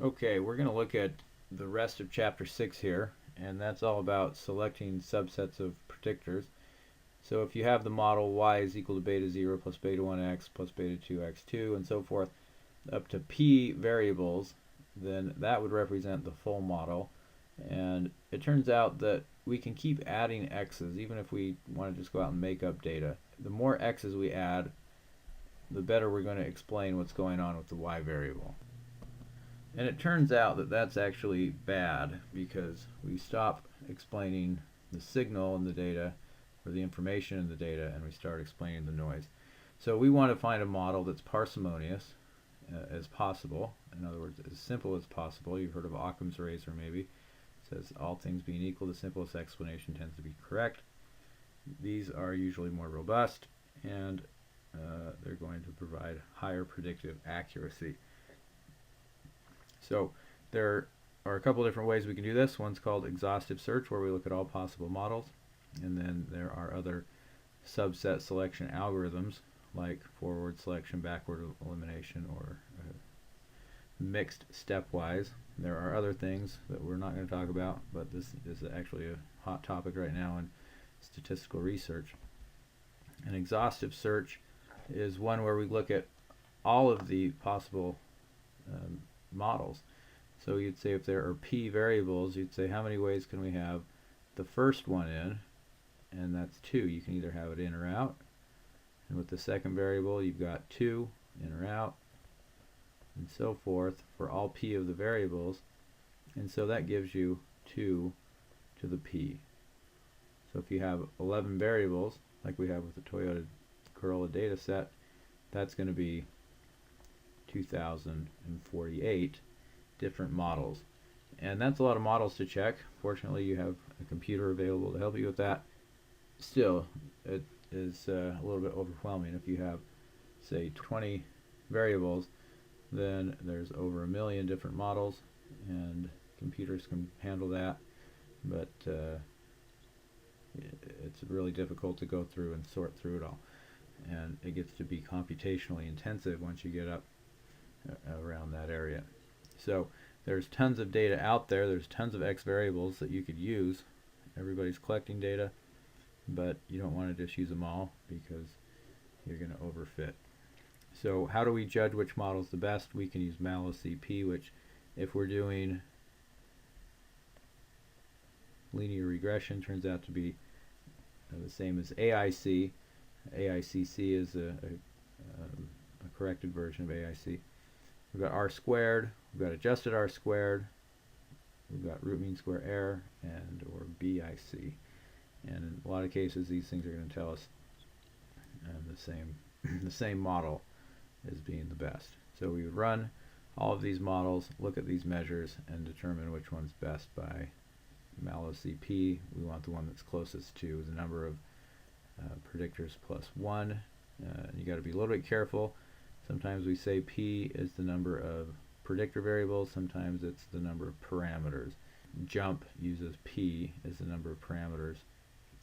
Okay, we're going to look at the rest of chapter 6 here, and that's all about selecting subsets of predictors. So if you have the model y is equal to beta 0 plus beta 1x plus beta 2x2 and so forth up to p variables, then that would represent the full model. And it turns out that we can keep adding x's even if we want to just go out and make up data. The more x's we add, the better we're going to explain what's going on with the y variable. And it turns out that that's actually bad because we stop explaining the signal in the data or the information in the data and we start explaining the noise. So we want to find a model that's parsimonious as possible. In other words, as simple as possible. You've heard of Occam's razor maybe. It says all things being equal, the simplest explanation tends to be correct. These are usually more robust and they're going to provide higher predictive accuracy. So there are a couple different ways we can do this. One's called exhaustive search, where we look at all possible models. And then there are other subset selection algorithms like forward selection, backward elimination, or mixed stepwise. There are other things that we're not going to talk about, but this is actually a hot topic right now in statistical research. An exhaustive search is one where we look at all of the possible models. So you'd say if there are p variables, you'd say how many ways can we have the first one in, and that's 2. You can either have it in or out. And with the second variable, you've got 2 in or out, and so forth for all p of the variables. And so that gives you 2 to the p. So if you have 11 variables, like we have with the Toyota Corolla data set, that's going to be 2048 different models. And that's a lot of models to check. Fortunately, you have a computer available to help you with that. Still, it is a little bit overwhelming. If you have, say, 20 variables, then there's over 1 million different models, and computers can handle that. But it's really difficult to go through and sort through it all. And it gets to be computationally intensive once you get up around that area. So there's tons of data out there. There's tons of x variables that you could use. Everybody's collecting data, but you don't want to just use them all because you're going to overfit. So how do we judge which model is the best? We can use MalloCP, which if we're doing linear regression turns out to be the same as AIC. AICC is a corrected version of AIC. We've got R squared, we've got adjusted R squared, we've got root mean square error, and or BIC. And in a lot of cases, these things are going to tell us the same model as being the best. So we would run all of these models, look at these measures, and determine which one's best by MalloCP. We want the one that's closest to the number of predictors plus 1. You got to be a little bit careful. Sometimes we say p is the number of predictor variables, sometimes it's the number of parameters. JUMP uses p as the number of parameters,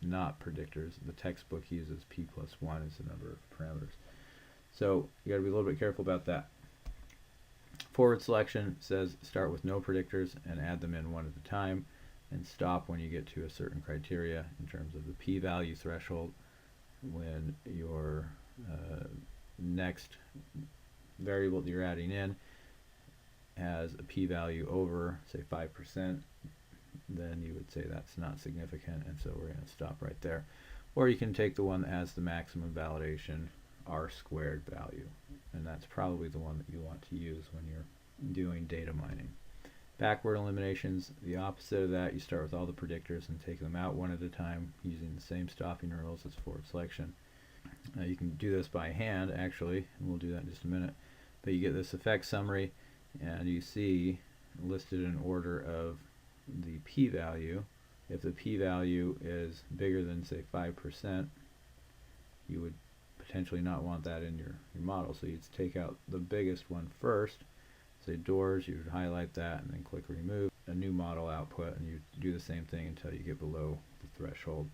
not predictors. The textbook uses p plus 1 as the number of parameters. So you got to be a little bit careful about that. Forward selection says start with no predictors and add them in one at a time, and stop when you get to a certain criteria in terms of the p-value threshold. When your next variable that you're adding in has a p-value over, say, 5%, then you would say that's not significant, and so we're going to stop right there. Or you can take the one that has the maximum validation R squared value, and that's probably the one that you want to use when you're doing data mining. Backward elimination's the opposite of that. You start with all the predictors and take them out one at a time using the same stopping rules as forward selection. You can do this by hand, actually, and we'll do that in just a minute. But you get this effect summary, and you see listed in order of the p-value. If the p-value is bigger than, say, 5%, you would potentially not want that in your model. So you'd take out the biggest one first. Say doors, you would highlight that and then click remove. A new model output, and you do the same thing until you get below the threshold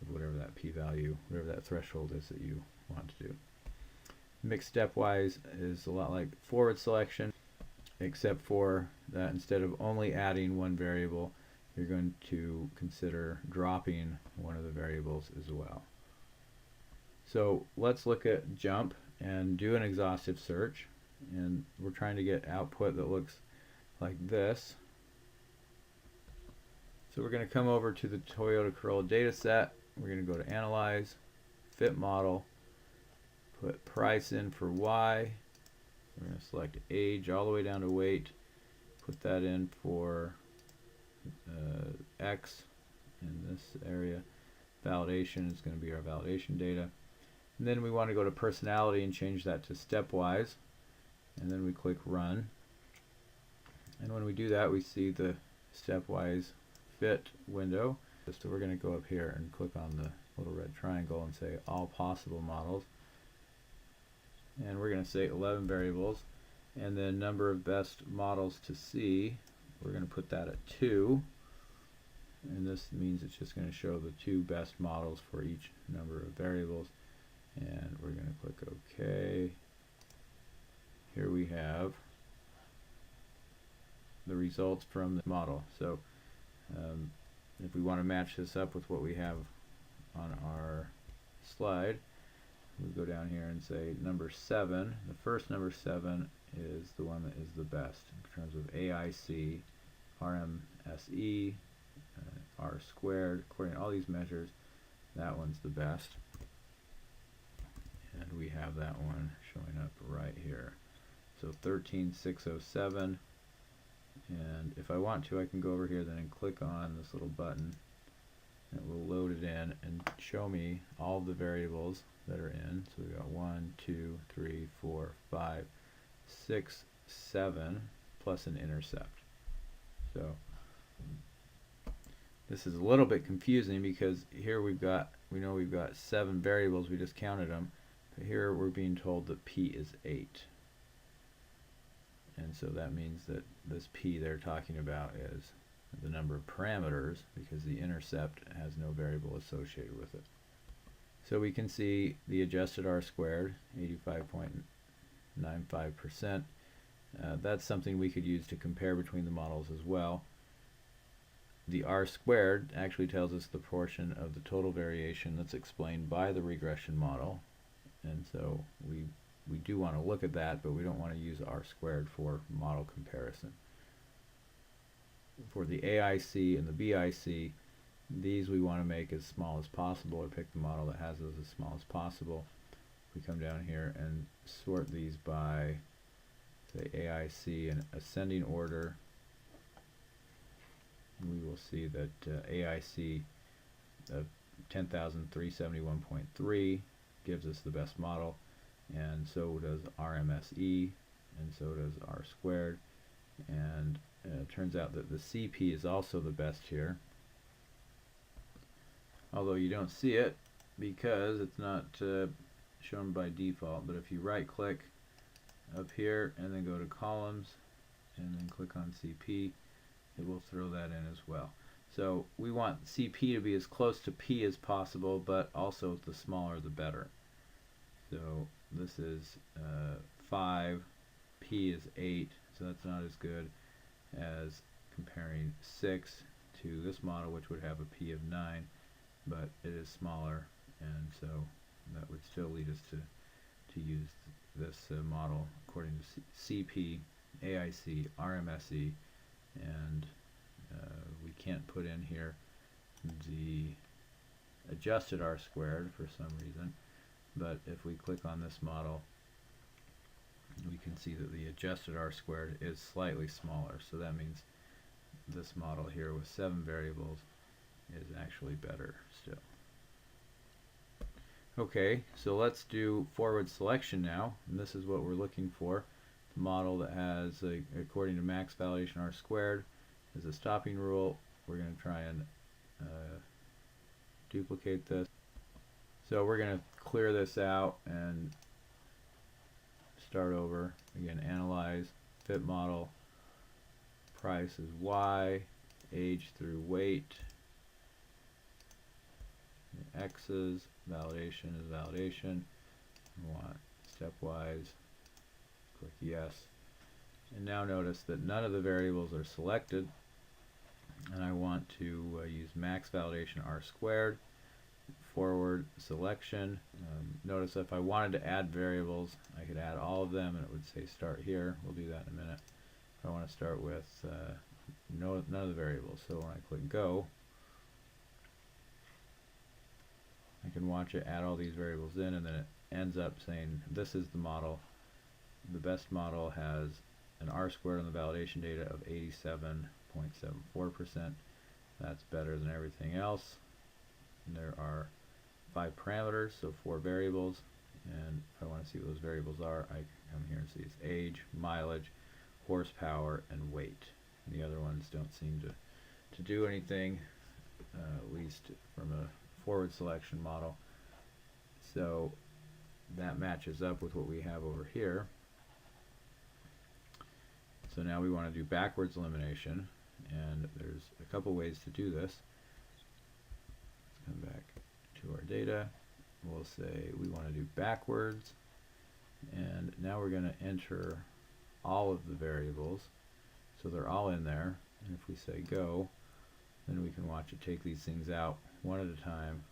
of whatever that p-value, whatever that threshold is that you want to do. Mixed stepwise is a lot like forward selection. except for that instead of only adding one variable, you're going to consider dropping one of the variables as well. So let's look at jump and do an exhaustive search, and we're trying to get output that looks like this. So we're going to come over to the Toyota Corolla data set. We're going to go to Analyze, Fit Model, put price in for Y. We're going to select age all the way down to weight, put that in for X in this area. Validation is going to be our validation data. And then we want to go to personality and change that to stepwise. And then we click run. And when we do that, we see the stepwise fit window. So we're going to go up here and click on the little red triangle and say all possible models. And we're going to say 11 variables. And then number of best models to see, we're going to put that at 2. And this means it's just going to show the 2 best models for each number of variables. And we're going to click OK. Here we have the results from the model. So if we want to match this up with what we have on our slide, we go down here and say number 7. The first number 7 is the one that is the best in terms of AIC, RMSE, R squared. According to all these measures, that one's the best. And we have that one showing up right here. So 13607. And if I want to, I can go over here then and click on this little button. It will load it in and show me all of the variables that are in. So we got 1, 2, 3, 4, 5, 6, 7, plus an intercept. So this is a little bit confusing because here we know we've got 7 variables, we just counted them. But here we're being told that P is 8. And so that means that this P they're talking about is the number of parameters, because the intercept has no variable associated with it. So we can see the adjusted R squared, 85.95%. That's something we could use to compare between the models as well. The R squared actually tells us the portion of the total variation that's explained by the regression model. And so we do want to look at that, but we don't want to use R squared for model comparison. For the AIC and the BIC, these we want to make as small as possible, or pick the model that has those as small as possible. We come down here and sort these by the AIC in ascending order. We will see that AIC of 10,371.3 gives us the best model, and so does RMSE, and so does R squared. And it turns out that the CP is also the best here, although you don't see it because it's not shown by default. But if you right click up here and then go to columns and then click on CP, it will throw that in as well. So we want CP to be as close to P as possible, but also the smaller the better. So this is 5, P is 8, so that's not as good as comparing 6 to this model, which would have a P of 9, but it is smaller, and so that would still lead us to use this model according to CP, AIC, RMSE, and we can't put in here the adjusted R squared for some reason, but if we click on this model, we can see that the adjusted R squared is slightly smaller, so that means this model here with 7 variables is actually better still. Okay, so let's do forward selection now, and this is what we're looking for. The model that has, according to max validation R squared, is a stopping rule. We're going to try and duplicate this. So we're going to clear this out and start over. Again, analyze, fit model, price is Y, age through weight, X's, validation is validation. We want stepwise, click yes, And now notice that none of the variables are selected, and I want to use max validation R squared, forward selection. Notice if I wanted to add variables, I could add all of them and it would say start here. We'll do that in a minute. I want to start with none of the variables. So when I click go, I can watch it add all these variables in, and then it ends up saying this is the model. The best model has an R squared on the validation data of 87.74%. That's better than everything else. And there are 5 parameters, so 4 variables, and if I want to see what those variables are, I come here and see it's age, mileage, horsepower, and weight. And the other ones don't seem to do anything, at least from a forward selection model. So that matches up with what we have over here. So now we want to do backwards elimination, and there's a couple ways to do this. Let's come back to our data. We'll say we want to do backwards, and now we're going to enter all of the variables, so they're all in there. And if we say go, then we can watch it take these things out one at a time,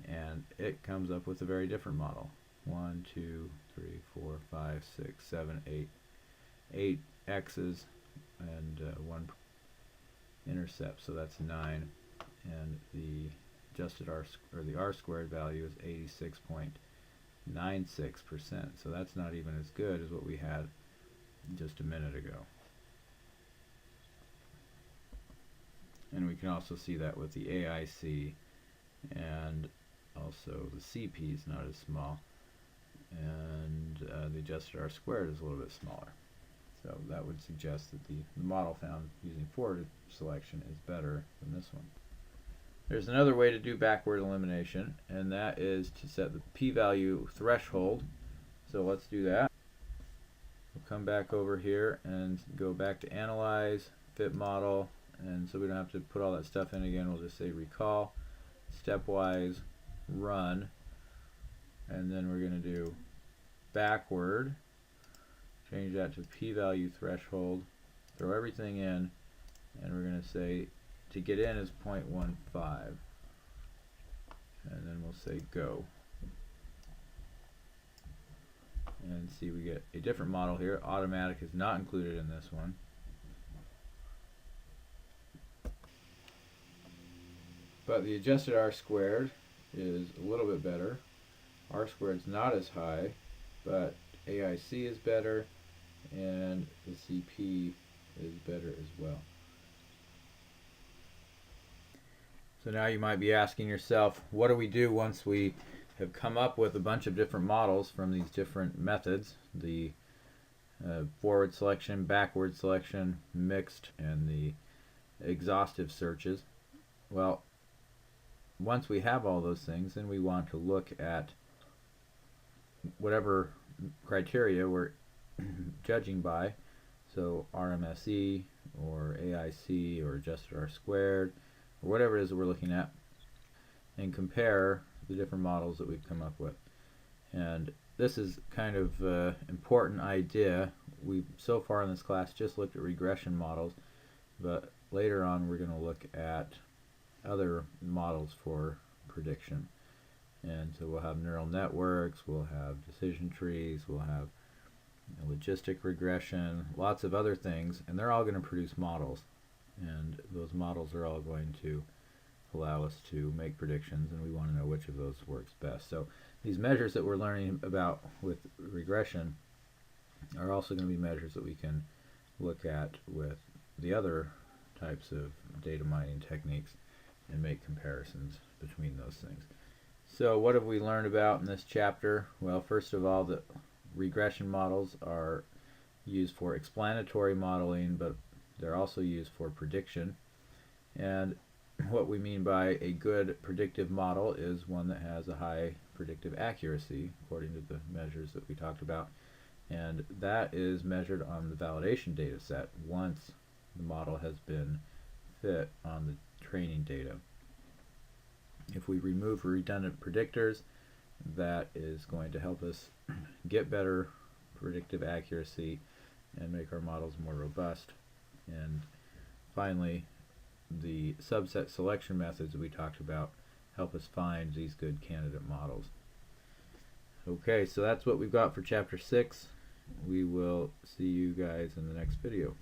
and it comes up with a very different model. 1, 2, 3, 4, 5, 6, 7, 8 x's and 1 intercept, so that's 9, and the adjusted R squared value is 86.96%. So that's not even as good as what we had just a minute ago. And we can also see that with the AIC, and also the CP is not as small, and the adjusted R squared is a little bit smaller. So that would suggest that the model found using forward selection is better than this one. There's another way to do backward elimination, and that is to set the p-value threshold. So let's do that. We'll come back over here and go back to analyze, fit model, and so we don't have to put all that stuff in again. We'll just say recall, stepwise, run, and then we're going to do backward, change that to p-value threshold, throw everything in, and we're going to say to get in is 0.15, and then we'll say go, and see we get a different model here. Automatic is not included in this one. But the adjusted R squared is a little bit better. R squared is not as high, but AIC is better, and the CP is better as well. So now you might be asking yourself, what do we do once we have come up with a bunch of different models from these different methods, the forward selection, backward selection, mixed, and the exhaustive searches? Well, once we have all those things, then we want to look at whatever criteria we're judging by, so RMSE or AIC or adjusted R squared, or whatever it is that we're looking at, and compare the different models that we've come up with. And this is kind of an important idea. We've so far in this class just looked at regression models, but later on we're going to look at other models for prediction. And so we'll have neural networks, we'll have decision trees, we'll have logistic regression, lots of other things, and they're all going to produce models. And those models are all going to allow us to make predictions, and we want to know which of those works best. So these measures that we're learning about with regression are also going to be measures that we can look at with the other types of data mining techniques and make comparisons between those things. So what have we learned about in this chapter? Well, first of all, the regression models are used for explanatory modeling, but they're also used for prediction. And what we mean by a good predictive model is one that has a high predictive accuracy, according to the measures that we talked about. And that is measured on the validation data set once the model has been fit on the training data. If we remove redundant predictors, that is going to help us get better predictive accuracy and make our models more robust. And finally, the subset selection methods we talked about help us find these good candidate models. Okay, so that's what we've got for Chapter 6. We will see you guys in the next video.